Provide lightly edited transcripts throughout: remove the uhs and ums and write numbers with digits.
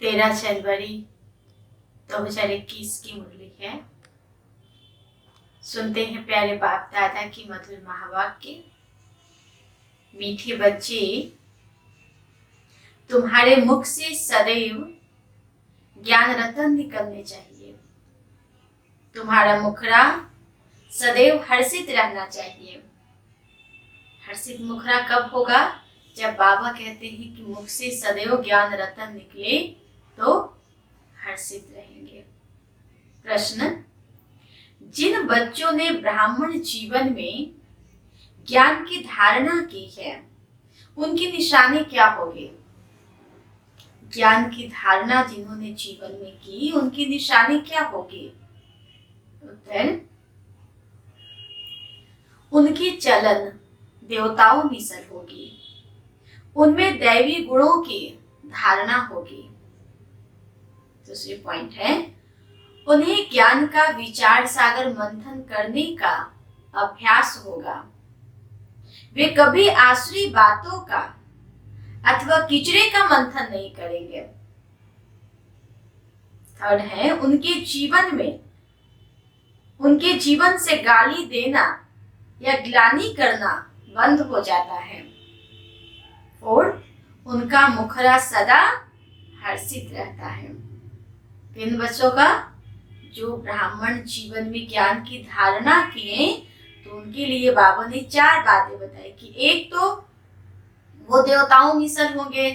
13 जनवरी 2021 की मुरली है। सुनते हैं प्यारे बाप दादा की मधुर महावाक्य। मीठे बच्चे, तुम्हारे मुख से सदैव ज्ञान रतन निकलने चाहिए। तुम्हारा मुखरा सदैव हर्षित रहना चाहिए। हर्षित मुखरा कब होगा? जब बाबा कहते हैं कि मुख से सदैव ज्ञान रतन निकले तो हर्षित रहेंगे। प्रश्न: जिन बच्चों ने ब्राह्मण जीवन में ज्ञान की धारणा की है, उनकी निशानी क्या होगी? ज्ञान की धारणा जिन्होंने जीवन में की, उनकी निशानी क्या होगी? उत्तर: उनकी चलन देवताओं मिसल होगी। उनमें दैवी गुणों की धारणा होगी। दूसरी पॉइंट है, उन्हें ज्ञान का विचार सागर मंथन करने का अभ्यास होगा। वे कभी आसुरी बातों का अथवा किचरे का मंथन नहीं करेंगे। थर्ड है, उनके जीवन से गाली देना या ग्लानि करना बंद हो जाता है। फोर्थ, उनका मुखरा सदा हर्षित रहता है। किन बच्चों का? जो ब्राह्मण जीवन में ज्ञान की धारणा किए, तो उनके लिए बाबा ने 4 बातें बताई कि एक तो वो देवताओं मिसल होंगे,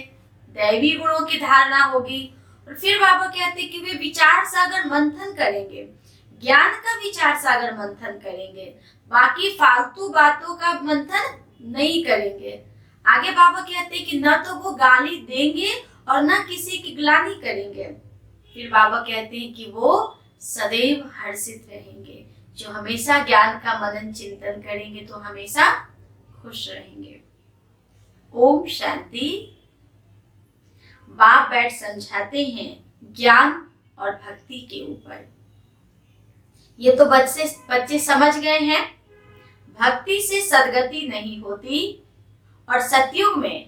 दैवी गुणों की धारणा होगी, और फिर बाबा कहते हैं कि वे विचार सागर मंथन करेंगे, ज्ञान का विचार सागर मंथन करेंगे, बाकी फालतू बातों का मंथन नहीं करेंगे। आगे बाबा कहते हैं कि न तो वो गाली देंगे और न किसी की ग्लानि करेंगे। फिर बाबा कहते हैं कि वो सदैव हर्षित रहेंगे। जो हमेशा ज्ञान का मनन चिंतन करेंगे तो हमेशा खुश रहेंगे। ओम शांति। बाप बैठ समझाते हैं ज्ञान और भक्ति के ऊपर। ये तो बच्चे समझ गए हैं। भक्ति से सद्गति नहीं होती और सतयुग में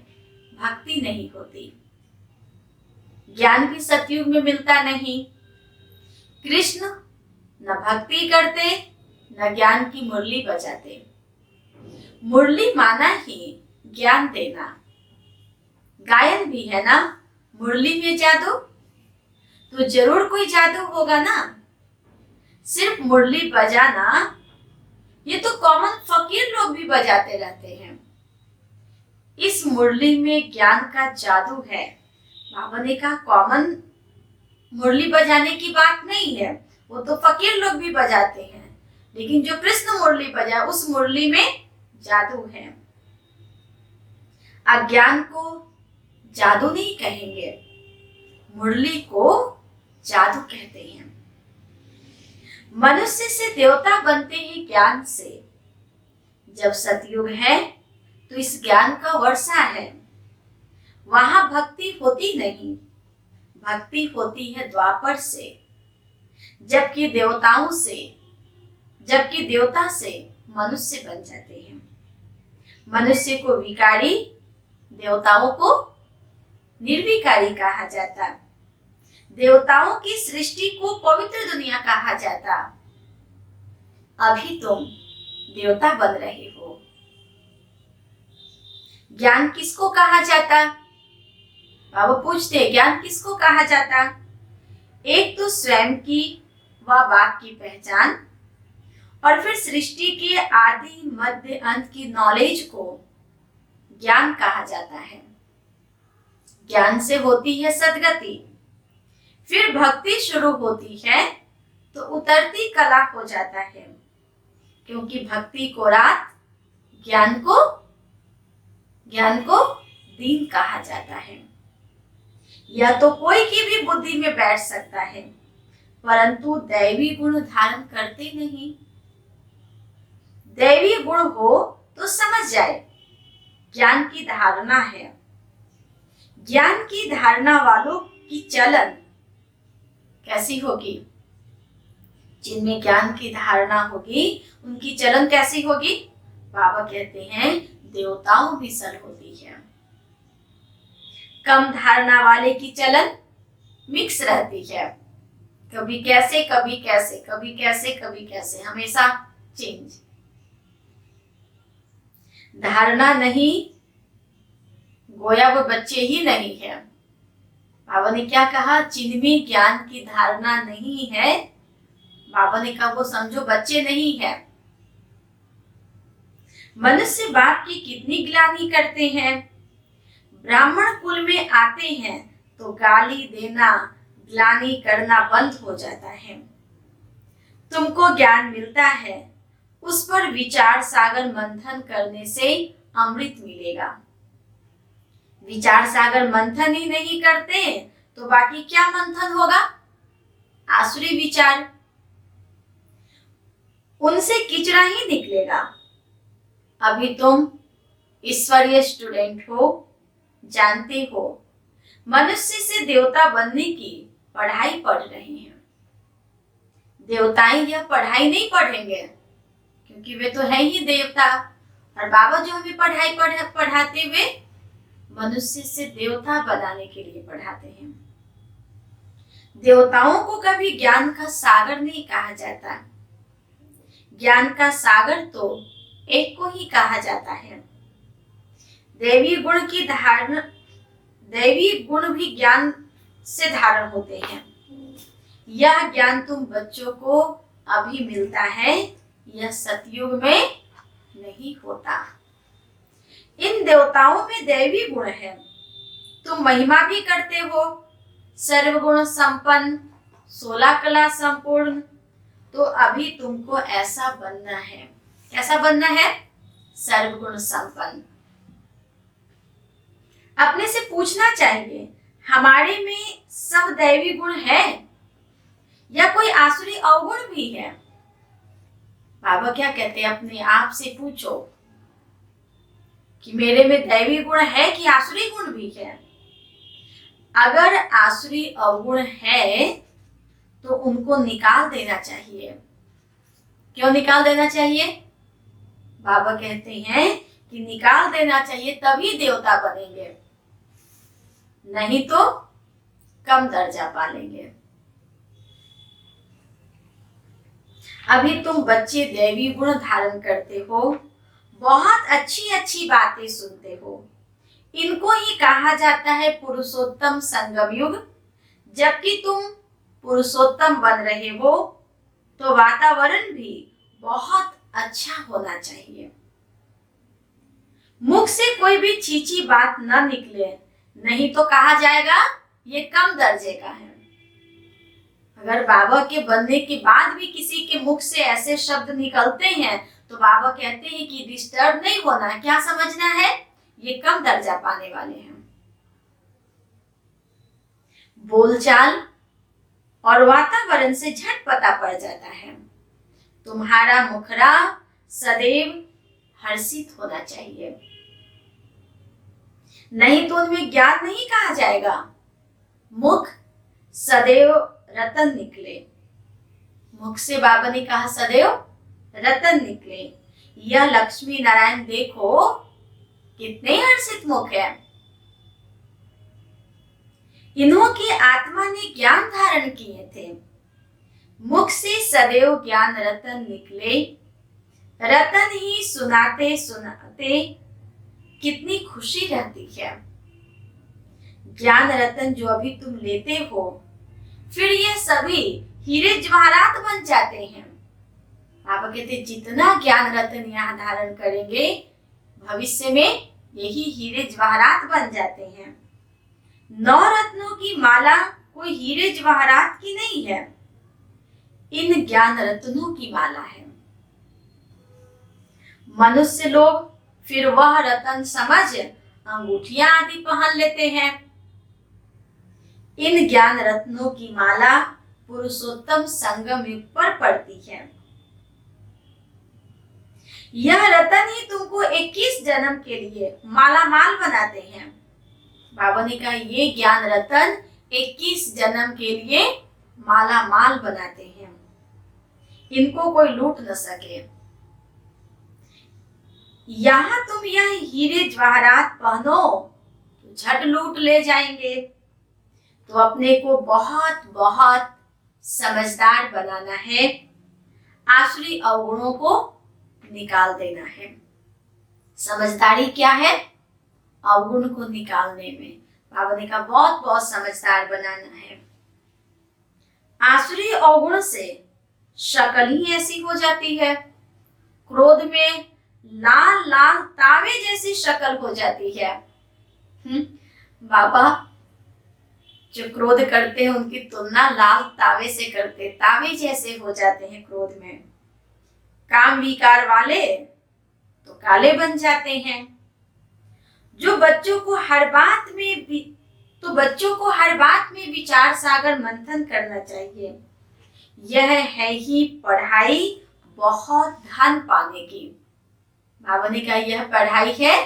भक्ति नहीं होती। ज्ञान भी सतयुग में मिलता नहीं। कृष्ण न भक्ति करते न ज्ञान की मुरली बजाते। मुरली माना ही ज्ञान देना। गायन भी है ना, मुरली में जादू, तो जरूर कोई जादू होगा ना। सिर्फ मुरली बजाना ये तो कॉमन फकीर लोग भी बजाते रहते हैं। इस मुरली में ज्ञान का जादू है। बाबा ने कहा कॉमन मुरली बजाने की बात नहीं है, वो तो फकीर लोग भी बजाते हैं, लेकिन जो कृष्ण मुरली बजाए उस मुरली में जादू है। अज्ञान को जादू नहीं कहेंगे, मुरली को जादू कहते हैं। मनुष्य से देवता बनते हैं ज्ञान से। जब सतयुग है तो इस ज्ञान का वर्षा है। वहां भक्ति होती नहीं, भक्ति होती है द्वापर से, जबकि देवता से मनुष्य बन जाते हैं। मनुष्य को विकारी, देवताओं को निर्विकारी कहा जाता। देवताओं की सृष्टि को पवित्र दुनिया कहा जाता। अभी तुम देवता बन रहे हो। ज्ञान किसको कहा जाता? बाबा पूछते ज्ञान किसको कहा जाता? एक तो स्वयं की व बाप की पहचान, और फिर सृष्टि के आदि मध्य अंत की नॉलेज को ज्ञान कहा जाता है। ज्ञान से होती है सद्गति, फिर भक्ति शुरू होती है तो उतरती कला हो जाता है, क्योंकि भक्ति को रात, ज्ञान को दिन कहा जाता है। यह तो कोई की भी बुद्धि में बैठ सकता है, परंतु दैवी गुण धारण करते नहीं। दैवी गुण हो तो समझ जाए ज्ञान की धारणा है। ज्ञान की धारणा वालों की चलन कैसी होगी? जिनमें ज्ञान की धारणा होगी उनकी चलन कैसी होगी? बाबा कहते हैं देवताओं भी सल होती है। कम धारणा वाले की चलन मिक्स रहती है, कभी कैसे कभी कैसे, कभी कैसे कभी कैसे, हमेशा चेंज। धारणा नहीं, गोया वो बच्चे ही नहीं है। बाबा ने क्या कहा? जिनमें ज्ञान की धारणा नहीं है, बाबा ने कहा वो समझो बच्चे नहीं है। मनुष्य बाप की कितनी ग्लानि करते हैं। ब्राह्मण कुल में आते हैं तो गाली देना, ग्लानि करना बंद हो जाता है। तुमको ज्ञान मिलता है, उस पर विचार सागर मंथन करने से अमृत मिलेगा। विचार सागर मंथन ही नहीं करते तो बाकी क्या मंथन होगा? आसुरी विचार, उनसे किचड़ा ही निकलेगा। अभी तुम ईश्वरीय स्टूडेंट हो, जानते हो मनुष्य से देवता बनने की पढ़ाई पढ़ रहे हैं। देवताएं यह पढ़ाई नहीं पढ़ेंगे क्योंकि वे तो है ही देवता, और बाबा जो हमें पढ़ाई पढ़ाते हुए मनुष्य से देवता बनाने के लिए पढ़ाते हैं। देवताओं को कभी ज्ञान का सागर नहीं कहा जाता। ज्ञान का सागर तो एक को ही कहा जाता है। दैवी गुण की धारण, दैवी गुण भी ज्ञान से धारण होते हैं। यह ज्ञान तुम बच्चों को अभी मिलता है, यह सतयुग में नहीं होता। इन देवताओं में दैवी गुण है, तुम महिमा भी करते हो, सर्वगुण संपन्न, 16 कला संपूर्ण। तो अभी तुमको ऐसा बनना है। कैसा बनना है? सर्वगुण संपन्न। अपने से पूछना चाहिए, हमारे में सब दैवी गुण है या कोई आसुरी अवगुण भी है? बाबा क्या कहते हैं? अपने आप से पूछो कि मेरे में दैवी गुण है कि आसुरी गुण भी है। अगर आसुरी अवगुण है तो उनको निकाल देना चाहिए। क्यों निकाल देना चाहिए? बाबा कहते हैं कि निकाल देना चाहिए, तभी देवता बनेंगे, नहीं तो कम दर्जा पालेंगे। अभी तुम बच्चे दैवी गुण धारण करते हो, बहुत अच्छी अच्छी बातें सुनते हो। इनको ही कहा जाता है पुरुषोत्तम संगम युग। जबकि तुम पुरुषोत्तम बन रहे हो तो वातावरण भी बहुत अच्छा होना चाहिए। मुख से कोई भी चीची बात न निकले, नहीं तो कहा जाएगा ये कम दर्जे का है। अगर बाबा के बनने के बाद भी किसी के मुख से ऐसे शब्द निकलते हैं तो बाबा कहते हैं कि डिस्टर्ब नहीं होना है, क्या समझना है? ये कम दर्जा पाने वाले हैं। बोलचाल और वातावरण से झट पता पड़ जाता है। तुम्हारा मुखड़ा सदैव हर्षित होना चाहिए, नहीं तो उनमें ज्ञान नहीं कहा जाएगा। मुख सदैव रतन निकले। मुख से बाबा ने कहा सदैव रतन निकले। यह लक्ष्मी नारायण देखो कितने हर्षित मुख है। इन्हों की आत्मा ने ज्ञान धारण किए थे। मुख से सदैव ज्ञान रतन निकले। रतन ही सुनाते सुनाते कितनी खुशी रहती है। ज्ञान रतन जो अभी तुम लेते हो, फिर ये सभी हीरे जवाहरात बन जाते हैं। बाबा कहते जितना ज्ञान रतन यहाँ धारण करेंगे, भविष्य में यही हीरे जवाहरात बन जाते हैं। 9 रत्नों की माला कोई हीरे जवाहरात की नहीं है, इन ज्ञान रत्नों की माला है। मनुष्य लोग फिर वह रतन समझ अंगूठियां आदि पहन लेते हैं। इन ज्ञान रत्नों की माला पुरुषोत्तम संगम युग पर पड़ती है। यह रतन ही तुमको 21 जन्म के लिए माला माल बनाते हैं। बाबा ने कहा ये ज्ञान रतन 21 जन्म के लिए माला माल बनाते हैं, इनको कोई लूट न सके। यहाँ तुम यह हीरे जवाहरात पहनो तो झट लूट ले जाएंगे। तो अपने को बहुत बहुत समझदार बनाना है, आसुरी अवगुणों को निकाल देना है। समझदारी क्या है? अवगुण को निकालने में। बाबा ने कहा बहुत बहुत समझदार बनाना है। आसुरी अवगुण से शक्ल ही ऐसी हो जाती है, क्रोध में लाल लाल तावे जैसी शक्ल हो जाती है। बाबा जो क्रोध करते हैं उनकी तुलना लाल तावे से करते, तावे जैसे हो जाते हैं क्रोध में। काम विकार वाले तो काले बन जाते हैं। जो बच्चों को हर बात में विचार सागर मंथन करना चाहिए। यह है ही पढ़ाई बहुत धन पाने की। बाबा ने कहा यह पढ़ाई है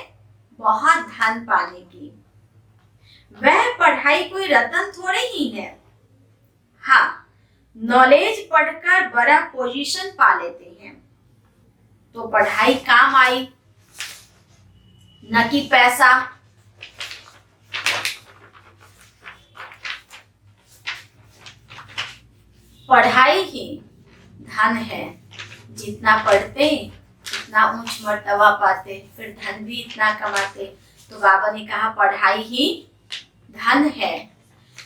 बहुत धन पाने की। वह पढ़ाई कोई रतन थोड़े ही है। हाँ, नॉलेज पढ़कर बड़ा पोजीशन पा लेते हैं तो पढ़ाई काम आई, न कि पैसा। पढ़ाई ही धन है। जितना पढ़ते उतना ऊंच मर्तबा पाते, फिर धन भी इतना कमाते। तो बाबा ने कहा पढ़ाई ही धन है।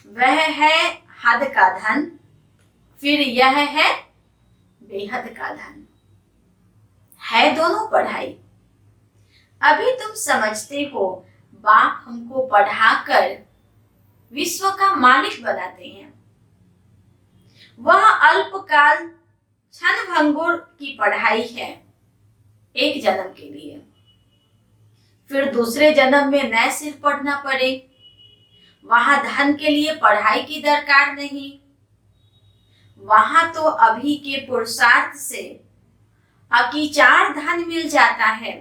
वह है हद का धन, फिर यह है बेहद का धन। है दोनों पढ़ाई। अभी तुम समझते हो बाप हमको पढ़ाकर विश्व का मालिक बनाते हैं। वह अल्पकाल क्षण भंगुर की पढ़ाई है, एक जन्म के लिए। फिर दूसरे जन्म में नए सिर पढ़ना पड़े। वहां धन के लिए पढ़ाई की दरकार नहीं। वहां तो अभी के पुरुषार्थ से अकीचार धन मिल जाता है,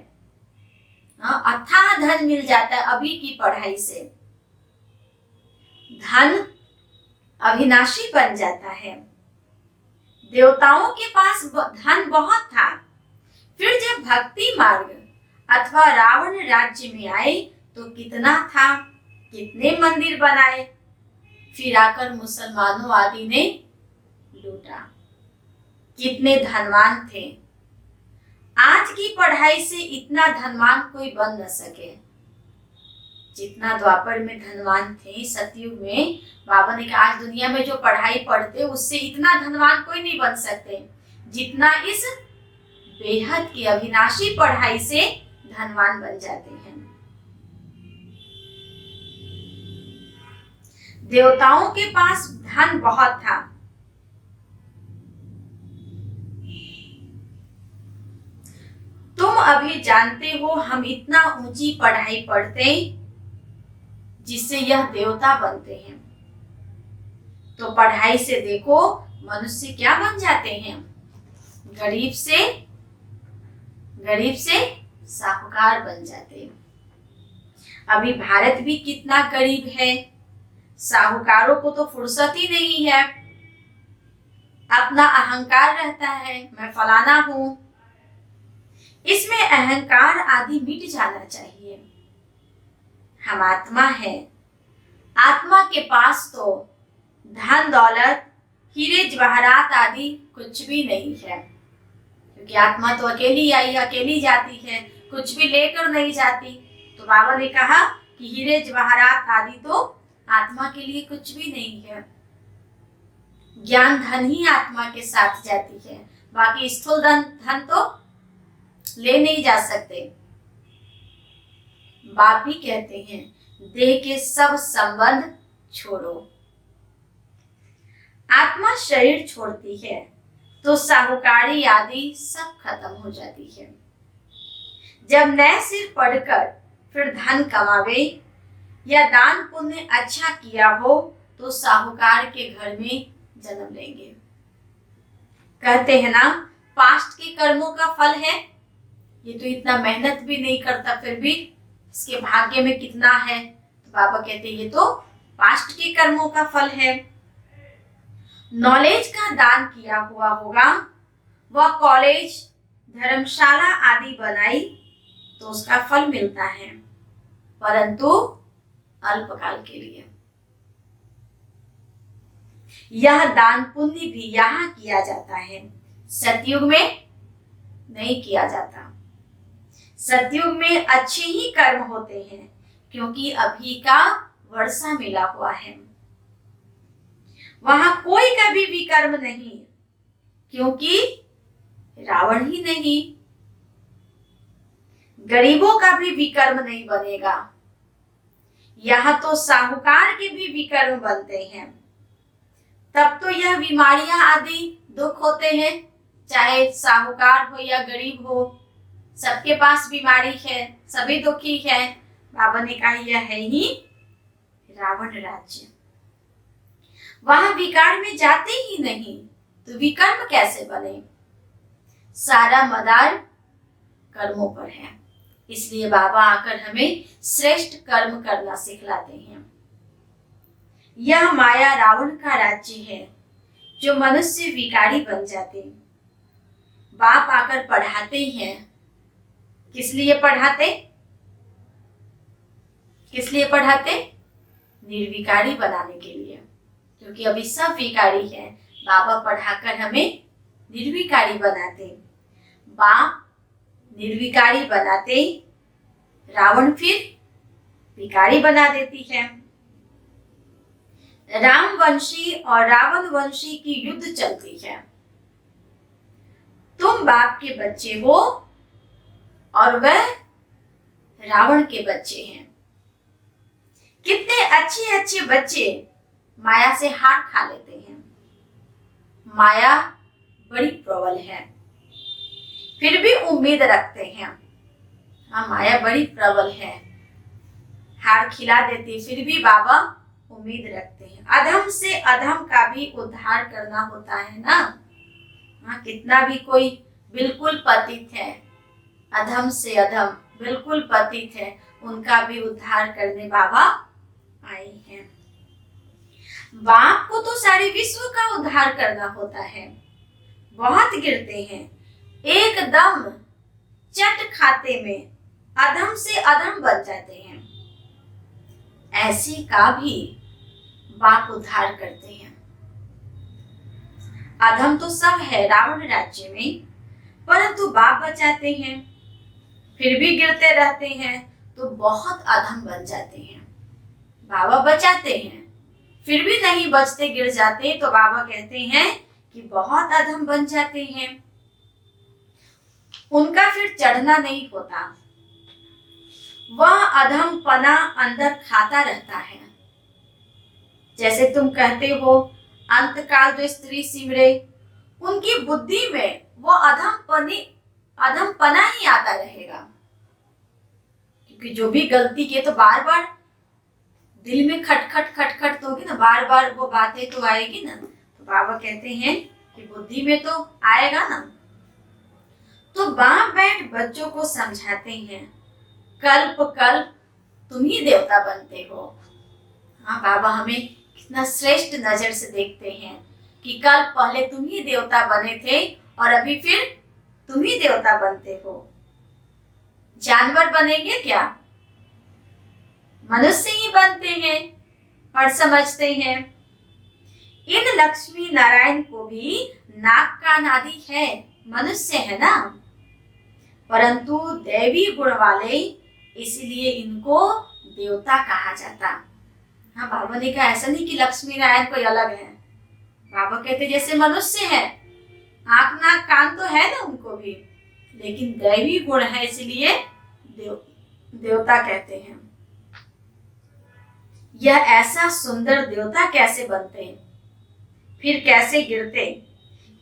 अथाह धन मिल जाता है अभी की पढ़ाई से। धन अविनाशी बन जाता है। देवताओं के पास धन बहुत था, फिर जब भक्ति मार्ग अथवा रावण राज्य में आए तो कितना था, कितने मंदिर बनाए, फिर आकर मुसलमानों आदि ने लूटा। कितने धनवान थे। आज की पढ़ाई से इतना धनवान कोई बन न सके जितना द्वापर में धनवान थे, सतयुग में। बाबा ने कहा आज दुनिया में जो पढ़ाई पढ़ते उससे इतना धनवान कोई नहीं बन सकते जितना इस बेहद की अविनाशी पढ़ाई से धनवान बन जाते हैं। देवताओं के पास धन बहुत था। तुम अभी जानते हो हम इतना ऊंची पढ़ाई पढ़ते जिससे यह देवता बनते हैं। तो पढ़ाई से देखो मनुष्य क्या बन जाते हैं, गरीब से साहूकार बन जाते हैं। अभी भारत भी कितना गरीब है। साहूकारों को तो फुर्सत ही नहीं है। अपना अहंकार रहता है, मैं फलाना हूं। इसमें अहंकार आदि मिट जाना चाहिए। हम आत्मा है। आत्मा के पास तो धन दौलत हीरे जवाहरात आदि कुछ भी नहीं है, क्योंकि आत्मा तो अकेली आई, अकेली जाती है, कुछ भी लेकर नहीं जाती। तो बाबा ने कहा कि हीरे जवाहरात आदि तो आत्मा के लिए कुछ भी नहीं है। ज्ञान धन ही आत्मा के साथ जाती है, बाकी स्थूल धन तो ले नहीं जा सकते। बाप भी कहते हैं देह के सब संबंध छोड़ो। आत्मा शरीर छोड़ती है तो साहूकारी आदि सब खत्म हो जाती है। जब नए सिर पढ़कर फिर धन कमावे या दान पुण्य अच्छा किया हो तो साहूकार के घर में जन्म लेंगे। कहते हैं ना पास्ट के कर्मों का फल है। ये तो इतना मेहनत भी नहीं करता फिर भी इसके भाग्य में कितना है। तो बाबा कहते हैं ये तो पास्ट के कर्मों का फल है। नॉलेज का दान किया हुआ होगा, वह कॉलेज धर्मशाला आदि बनाई तो उसका फल मिलता है, परंतु अल्पकाल के लिए। यह दान पुण्य भी यहाँ किया जाता है, सतयुग में नहीं किया जाता। सतयुग में अच्छे ही कर्म होते हैं क्योंकि अभी का वर्षा मिला हुआ है। वहां कोई का भी विकर्म नहीं क्योंकि रावण ही नहीं। गरीबों का भी विकर्म नहीं बनेगा। यहाँ तो साहूकार के भी विकर्म बनते हैं, तब तो यह बीमारियां आदि दुख होते हैं, चाहे साहूकार हो या गरीब हो, सबके पास बीमारी है, सभी दुखी है। बाबा ने कहा यह है ही रावण राज्य। वहां विकार में जाते ही नहीं तो विकर्म कैसे बने? सारा मदार कर्मों पर है, इसलिए बाबा आकर हमें श्रेष्ठ कर्म करना सिखलाते हैं। यह माया रावण का राज्य है जो मनुष्य विकारी बन जाते। बाप आकर पढ़ाते हैं, किस लिए पढ़ाते? किस लिए पढ़ाते? निर्विकारी बनाने के लिए, क्योंकि अभी सब विकारी है। बाबा पढ़ाकर हमें निर्विकारी बनाते। बाप निर्विकारी बनाते, रावण फिर विकारी बना देती है। रामवंशी और रावण वंशी की युद्ध चलती है। तुम बाप के बच्चे हो और वह रावण के बच्चे हैं। कितने अच्छे अच्छे बच्चे माया से हाथ खा लेते हैं। माया बड़ी प्रबल है, फिर भी उम्मीद रखते हैं। हाँ, माया बड़ी प्रबल है, हार खिला देती, फिर भी बाबा उम्मीद रखते हैं। अधम से अधम का भी उद्धार करना होता है ना। हाँ, कितना भी कोई बिल्कुल पतित है, अधम से अधम बिल्कुल पतित है, उनका भी उद्धार करने बाबा आए हैं। बाप को तो सारे विश्व का उद्धार करना होता है। बहुत गिरते हैं, एकदम चट खाते में अधम से अधम बन जाते हैं। ऐसे का भी बाप उद्धार करते हैं। अधम तो सब है रावण राज्य में, परंतु बाप बचाते हैं। फिर भी गिरते रहते हैं तो बहुत अधम बन जाते हैं। बाबा बचाते हैं, फिर भी नहीं बचते, गिर जाते, तो बाबा कहते हैं कि बहुत अधम बन जाते हैं। उनका फिर चढ़ना नहीं होता, वह अधम पना अंदर खाता रहता है। जैसे तुम कहते हो अंतकाल जो स्त्री सिमरे, उनकी बुद्धि में वो अधम पना ही आता रहेगा, क्योंकि जो भी गलती किए तो बार बार दिल में खटखट तो होगी ना, बार बार वो बातें तो आएगी ना। तो बाबा कहते हैं कि बुद्धि में तो आएगा ना। तो बाप बैठ बच्चों को समझाते हैं, कल्प कल्प तुम ही देवता बनते हो। हाँ, बाबा हमें कितना श्रेष्ठ नजर से देखते हैं कि कल पहले तुम ही देवता बने थे और अभी फिर तुम ही देवता बनते हो। जानवर बनेंगे क्या? मनुष्य ही बनते हैं और समझते हैं। इन लक्ष्मी नारायण को भी नाक कान आदि है, मनुष्य है ना, परंतु दैवी गुण वाले, इसलिए इनको देवता कहा जाता। हाँ, बाबा ने कहा ऐसा नहीं कि लक्ष्मी नारायण कोई अलग है। बाबा कहते जैसे मनुष्य है, आंख नाक कान तो है ना उनको भी, लेकिन दैवी गुण है, इसलिए देवता कहते हैं। यह ऐसा सुंदर देवता कैसे बनते, फिर कैसे गिरते,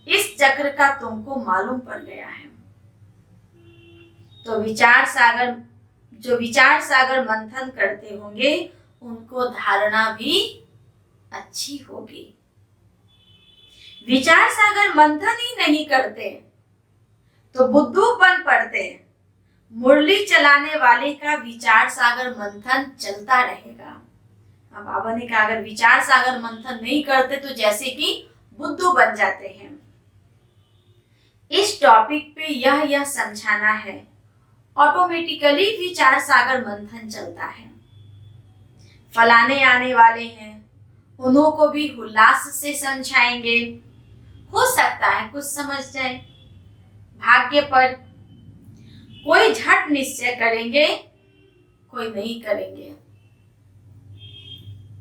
इस चक्र का तुमको मालूम पड़ गया है। तो जो विचार सागर मंथन करते होंगे उनको धारणा भी अच्छी होगी। विचार सागर मंथन ही नहीं करते तो बुद्धू बन पड़ते। मुरली चलाने वाले का विचार सागर मंथन चलता रहेगा। अब बाबा ने कहा अगर विचार सागर मंथन नहीं करते तो जैसे कि बुद्धू बन जाते हैं। इस टॉपिक पे यह समझाना है, ऑटोमेटिकली विचार सागर मंथन चलता है। फलाने आने वाले हैं, उन्हों को भी उल्लास से समझाएंगे। हो सकता है कुछ समझ जाए। भाग्य पर कोई झट निश्चय करेंगे, कोई नहीं करेंगे।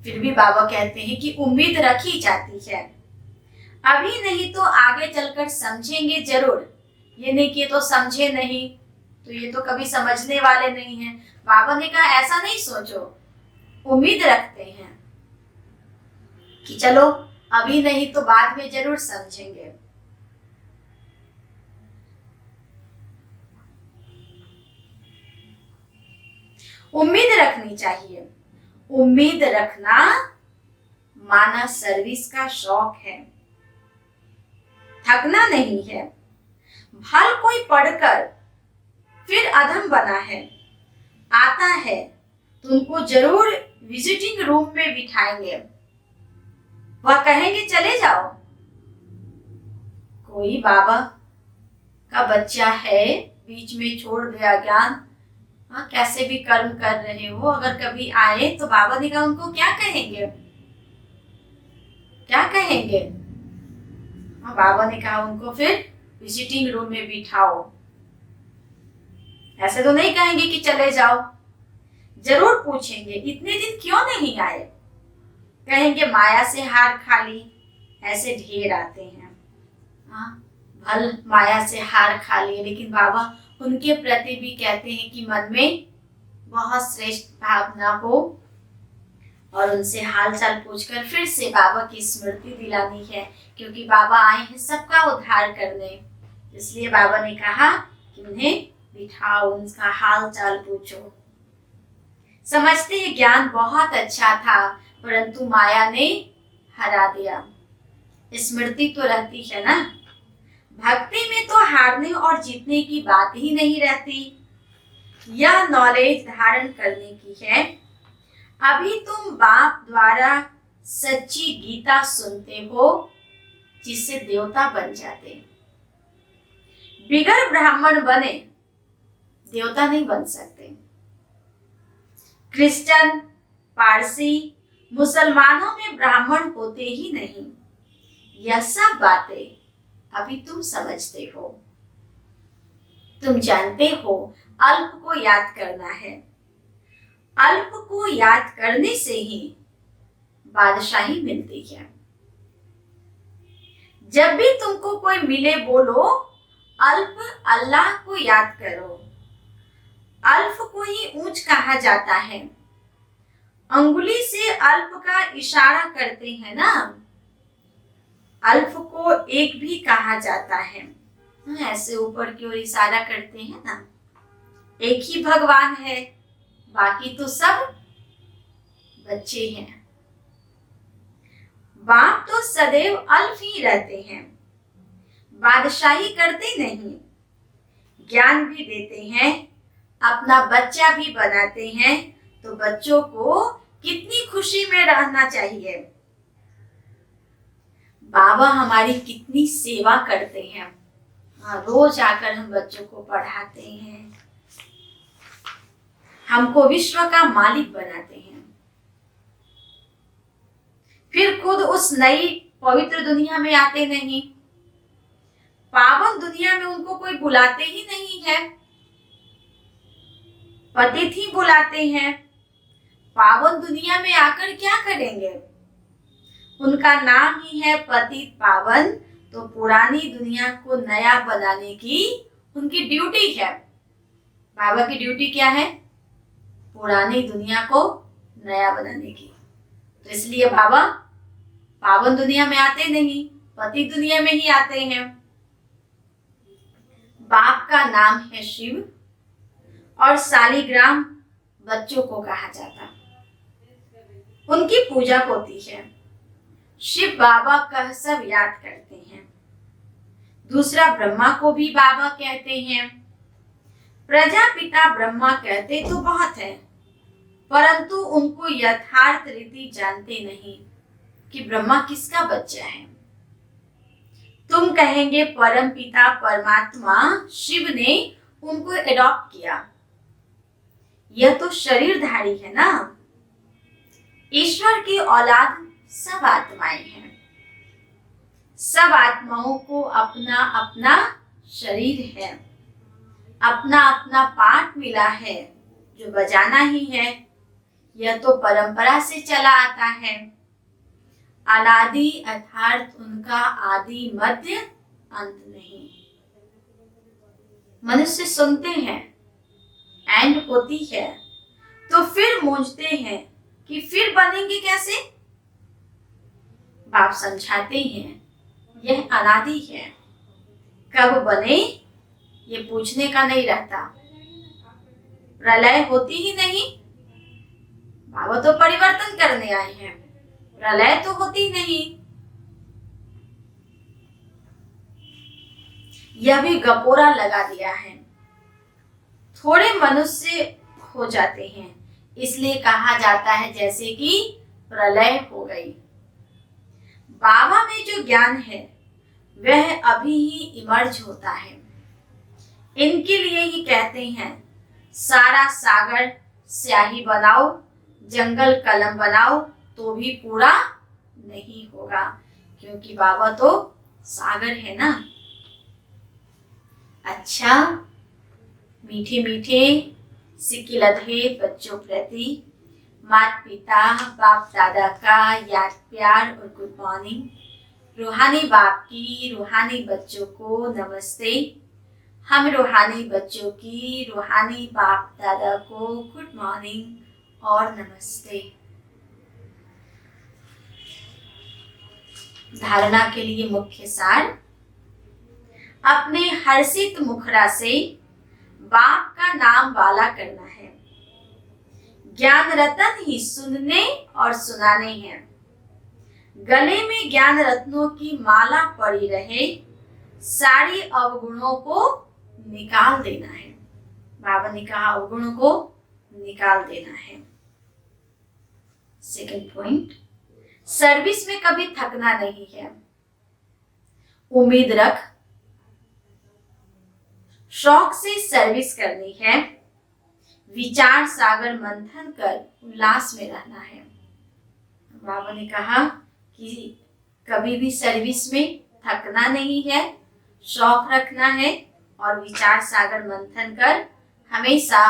फिर भी बाबा कहते हैं कि उम्मीद रखी जाती है। अभी नहीं तो आगे चलकर समझेंगे जरूर। ये नहीं कि ये तो समझे नहीं तो ये तो कभी समझने वाले नहीं हैं। बाबा ने कहा ऐसा नहीं सोचो, उम्मीद रखते हैं कि चलो अभी नहीं तो बाद में जरूर समझेंगे। उम्मीद रखनी चाहिए। उम्मीद रखना माना सर्विस का शौक है, थकना नहीं है। भल कोई पढ़कर फिर अधम बना है, आता है तुमको जरूर विजिटिंग रूम में बिठाएंगे। वह कहेंगे चले जाओ। कोई बाबा का बच्चा है, बीच में छोड़ दिया ज्ञान, कैसे भी कर्म कर रहे हो, अगर कभी आए तो बाबा ने कहा उनको क्या कहेंगे, क्या कहेंगे? बाबा ने कहा उनको फिर विजिटिंग रूम में बिठाओ। ऐसे तो नहीं कहेंगे कि चले जाओ, जरूर पूछेंगे इतने दिन क्यों नहीं आए। कहेंगे माया से हार खाली, ऐसे ढेर आते हैं। भल माया से हार खाली, लेकिन बाबा उनके प्रति भी कहते हैं कि मन में बहुत श्रेष्ठ भावना हो और उनसे हाल चाल पूछकर फिर से बाबा की स्मृति दिलानी है, क्योंकि बाबा आए हैं सबका उद्धार करने। इसलिए बाबा ने कहा कि उन्हें बिठाओ, उनका हाल चाल पूछो। समझते हैं ज्ञान बहुत अच्छा था, परंतु माया ने हरा दिया। स्मृति तो रहती है ना। भक्ति में तो हारने और जीतने की बात ही नहीं रहती। यह नॉलेज धारण करने की है। अभी तुम बाप द्वारा सच्ची गीता सुनते हो, जिससे देवता बन जाते। बिगर ब्राह्मण बने देवता नहीं बन सकते। क्रिश्चियन, पारसी, मुसलमानों में ब्राह्मण होते ही नहीं। यह सब बातें अभी तुम समझते हो। तुम जानते हो अल्प को याद करना है। अल्प को याद करने से ही बादशाही मिलती है। जब भी तुमको कोई मिले बोलो अल्प अल्लाह को याद करो। अल्प को ही ऊंच कहा जाता है। अंगुली से अल्प का इशारा करते हैं ना, अल्प को एक भी कहा जाता है। ऐसे ऊपर की ओर इशारा करते हैं ना। एक ही भगवान है, बाकी तो सब बच्चे हैं। बाप तो सदैव अल्प ही रहते हैं, बादशाही करते नहीं। ज्ञान भी देते हैं, अपना बच्चा भी बनाते हैं। तो बच्चों को कितनी खुशी में रहना चाहिए। बाबा हमारी कितनी सेवा करते हैं। रोज आकर हम बच्चों को पढ़ाते हैं, हमको विश्व का मालिक बनाते हैं। फिर खुद उस नई पवित्र दुनिया में आते नहीं। पावन दुनिया में उनको कोई बुलाते ही नहीं है, पतित ही बुलाते हैं। पावन दुनिया में आकर क्या करेंगे? उनका नाम ही है पतित पावन। तो पुरानी दुनिया को नया बनाने की उनकी ड्यूटी है। बाबा की ड्यूटी क्या है? पुरानी दुनिया को नया बनाने की। तो इसलिए बाबा पावन दुनिया में आते नहीं, पतित दुनिया में ही आते हैं। बाप का नाम है शिव और शालिग्राम बच्चों को कहा जाता। उनकी पूजा होती है। शिव बाबा का सब याद करते हैं। दूसरा ब्रह्मा को भी बाबा कहते हैं। प्रजापिता ब्रह्मा कहते तो बहुत है, परंतु उनको यथार्थ रीति जानते नहीं कि ब्रह्मा किसका बच्चा है। तुम कहेंगे परम पिता परमात्मा शिव ने उनको एडॉप्ट किया। यह तो शरीरधारी है ना। ईश्वर की औलाद सब आत्माएं हैं। सब आत्माओं को अपना अपना शरीर है, अपना अपना पार्ट मिला है जो बजाना ही है। यह तो परंपरा से चला आता है। अनादि अर्थात उनका आदि मध्य अंत नहीं। मनुष्य सुनते हैं, एंड होती है, तो फिर मूंझते हैं कि फिर बनेंगे कैसे। बाप समझाते हैं यह अनादि है, कब बने ये पूछने का नहीं रहता। प्रलय होती ही नहीं। बाबा तो परिवर्तन करने आए हैं, प्रलय तो होती नहीं। यह भी गपोरा लगा दिया है। थोड़े मनुष्य हो जाते हैं, इसलिए कहा जाता है जैसे कि प्रलय हो गई। बाबा में जो ज्ञान है वह अभी ही इमर्ज होता है। इनके लिए ही कहते हैं सारा सागर स्याही बनाओ, जंगल कलम बनाओ तो भी पूरा नहीं होगा, क्योंकि बाबा तो सागर है ना। अच्छा, मीठे मीठे सिकिलधे बच्चों प्रति माता पिता बाप दादा का याद प्यार और गुड मॉर्निंग। रूहानी बाप की रूहानी बच्चों को नमस्ते। हम रूहानी बच्चों की रूहानी बाप दादा को गुड मॉर्निंग और नमस्ते। धारणा के लिए मुख्य सार। अपने हर्षित मुखरा से बाप का नाम वाला करना है। ज्ञान रतन ही सुनने और सुनाने हैं। गले में ज्ञान रत्नों की माला पड़ी रहे, सारी अवगुणों को निकाल देना है। बाबा ने कहा अवगुणों को निकाल देना है। सेकंड पॉइंट, सर्विस में कभी थकना नहीं है। उम्मीद रख, शौक से सर्विस करनी है। विचार सागर मंथन कर उल्लास में रहना है। बाबा ने कहा कि कभी भी सर्विस में थकना नहीं है, शौक रखना है और विचार सागर मंथन कर हमेशा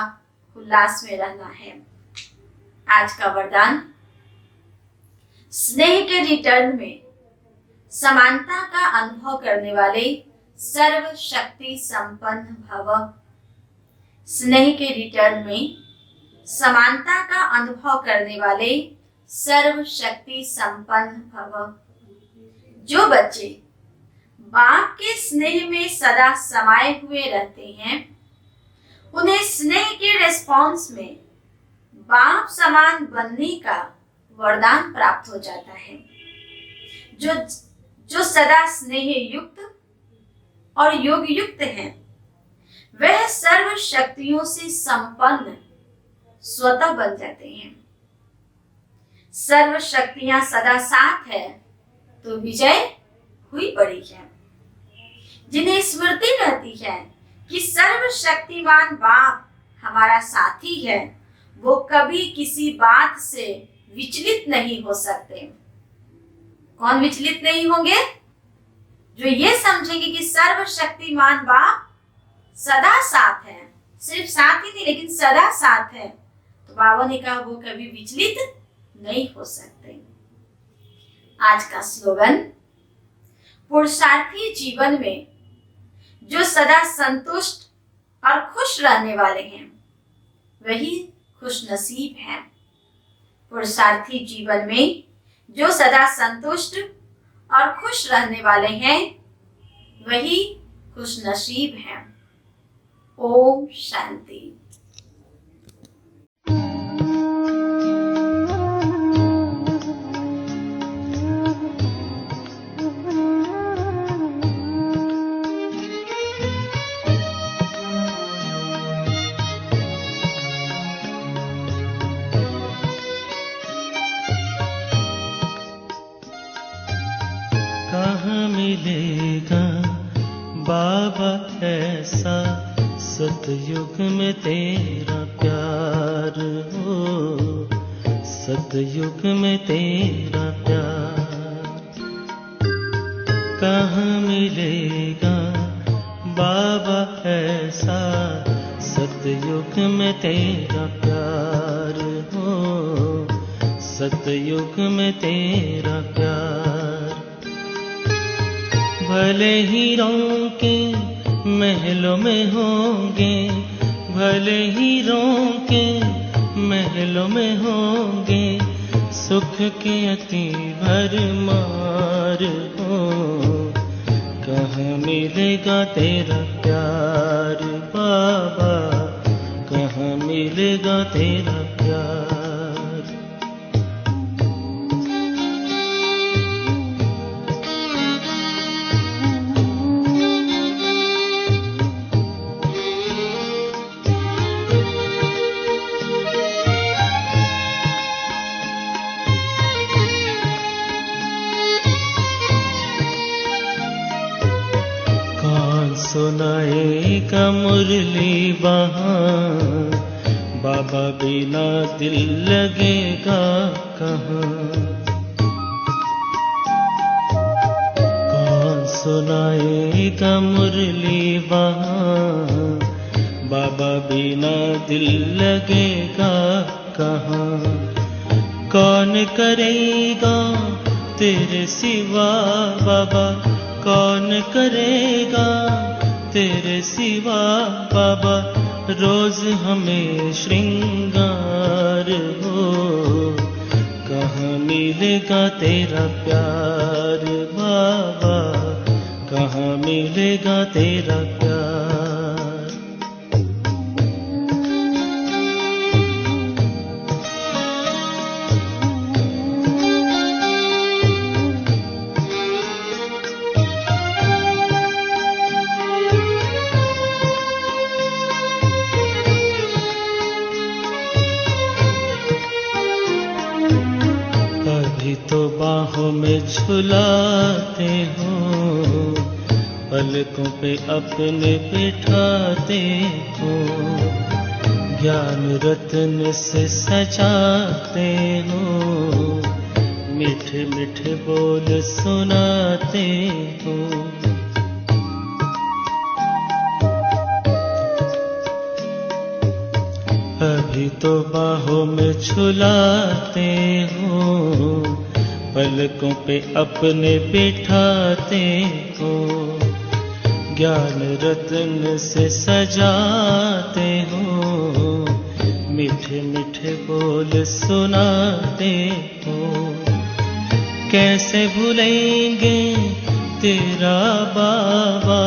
उल्लास में रहना है। आज का वरदान, स्नेह के रिटर्न में समानता का अनुभव करने वाले सर्व शक्ति संपन्न भव। स्नेह के रिटर्न में समानता का अनुभव करने वाले सर्व शक्ति संपन्न भव। जो बच्चे बाप के स्नेह में सदा समाये हुए रहते हैं, उन्हें स्नेह के रिस्पॉन्स में बाप समान बनने का वरदान प्राप्त हो जाता है। जो सदा स्नेह युक्त और योग युक्त हैं, वह सर्व शक्तियों से संपन्न स्वतः बन जाते हैं। सर्व शक्तियां सदा साथ है तो विजय हुई पड़ी है। जिन्हें स्मृति रहती है कि सर्वशक्तिमान बाप हमारा साथी है, वो कभी किसी बात से विचलित नहीं हो सकते। कौन विचलित नहीं होंगे? जो ये समझेंगे कि सर्वशक्तिमान बाप सदा साथ है, सिर्फ साथ ही नहीं लेकिन सदा साथ है, तो बाबा ने कहा वो कभी विचलित नहीं हो सकते। आज का स्लोगन, पुरुषार्थी जीवन में जो सदा संतुष्ट और खुश रहने वाले हैं वही खुश नसीब हैं। पुरुषार्थी जीवन में जो सदा संतुष्ट और खुश रहने वाले हैं वही खुश नसीब हैं। ओम शांति। कहाँ मिलेगा बाबा ऐसा, सतयुग में तेरा प्यार हो। सतयुग में तेरा प्यार। कहाँ मिलेगा बाबा ऐसा, सतयुग में तेरा प्यार हो, सतयुग में तेरा प्यार। भले ही के महलों में होंगे, भले ही के महलों में होंगे, सुख के अति भरमार हो। कहाँ मिलेगा तेरा प्यार बाबा, कहाँ मिलेगा तेरा प्यार। सुनाएगा मुरली वहाँ, बाबा बिना दिल लगेगा कहाँ। कौन सुनाएगा मुरली वहाँ, बाबा बिना दिल लगेगा कहाँ। कौन करेगा तेरे सिवा बाबा, कौन करेगा तेरे सिवा बाबा, रोज हमें श्रृंगार हो। कहाँ मिलेगा तेरा प्यार बाबा, कहाँ मिलेगा तेरा प्यार। तो बाहों में झुलाते हो, पलकों पे अपने बिठाते हो, ज्ञान रत्न से सजाते हो, मीठे मीठे बोल सुनाते हो। अभी तो बाहों में झुलाते हो, पलकों पे अपने बिठाते हो, ज्ञान रत्न से सजाते हो, मीठे मीठे बोल सुनाते हो। कैसे भूलेंगे तेरा बाबा,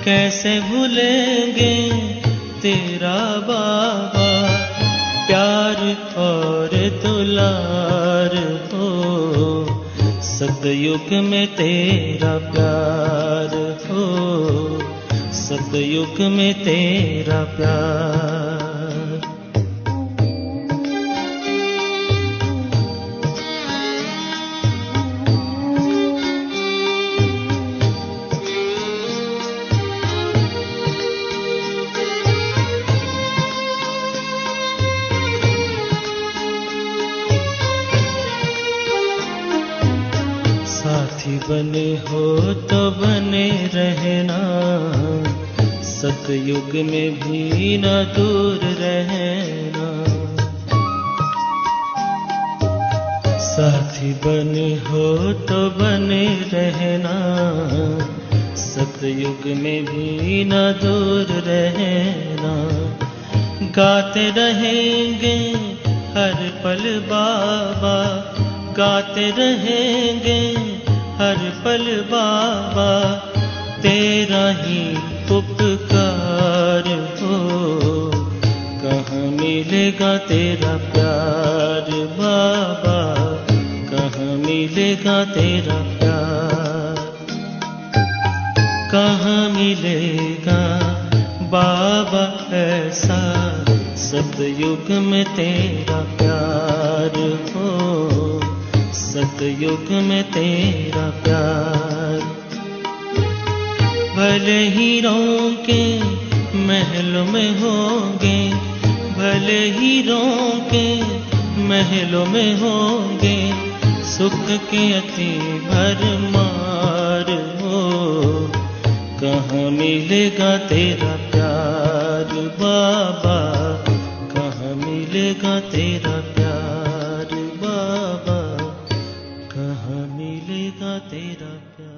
कैसे भूलेंगे तेरा बाबा, प्यार और दुलार हो। सतयुग में तेरा प्यार हो, सतयुग में तेरा प्यार। साथी बने हो तो बने रहना, सतयुग में भी न दूर रहना। साथी बने हो तो बने रहना, सतयुग में भी न दूर रहना। गाते रहेंगे हर पल बाबा, गाते रहेंगे हर पल बाबा, तेरा ही उपकार हो। कहाँ मिलेगा तेरा प्यार बाबा, कहाँ मिलेगा तेरा प्यार। कहाँ मिलेगा बाबा ऐसा, सतयुग में तेरा प्यार हो, सतयुग में तेरा प्यार। भले हीरों के महलों में होंगे, भले हीरों के महलों में होंगे सुख के अति भरमार हो। कहाँ मिलेगा तेरा प्यार बाबा, कहाँ मिलेगा तेरा प्यार बाबा, कहाँ मिलेगा तेरा प्यार।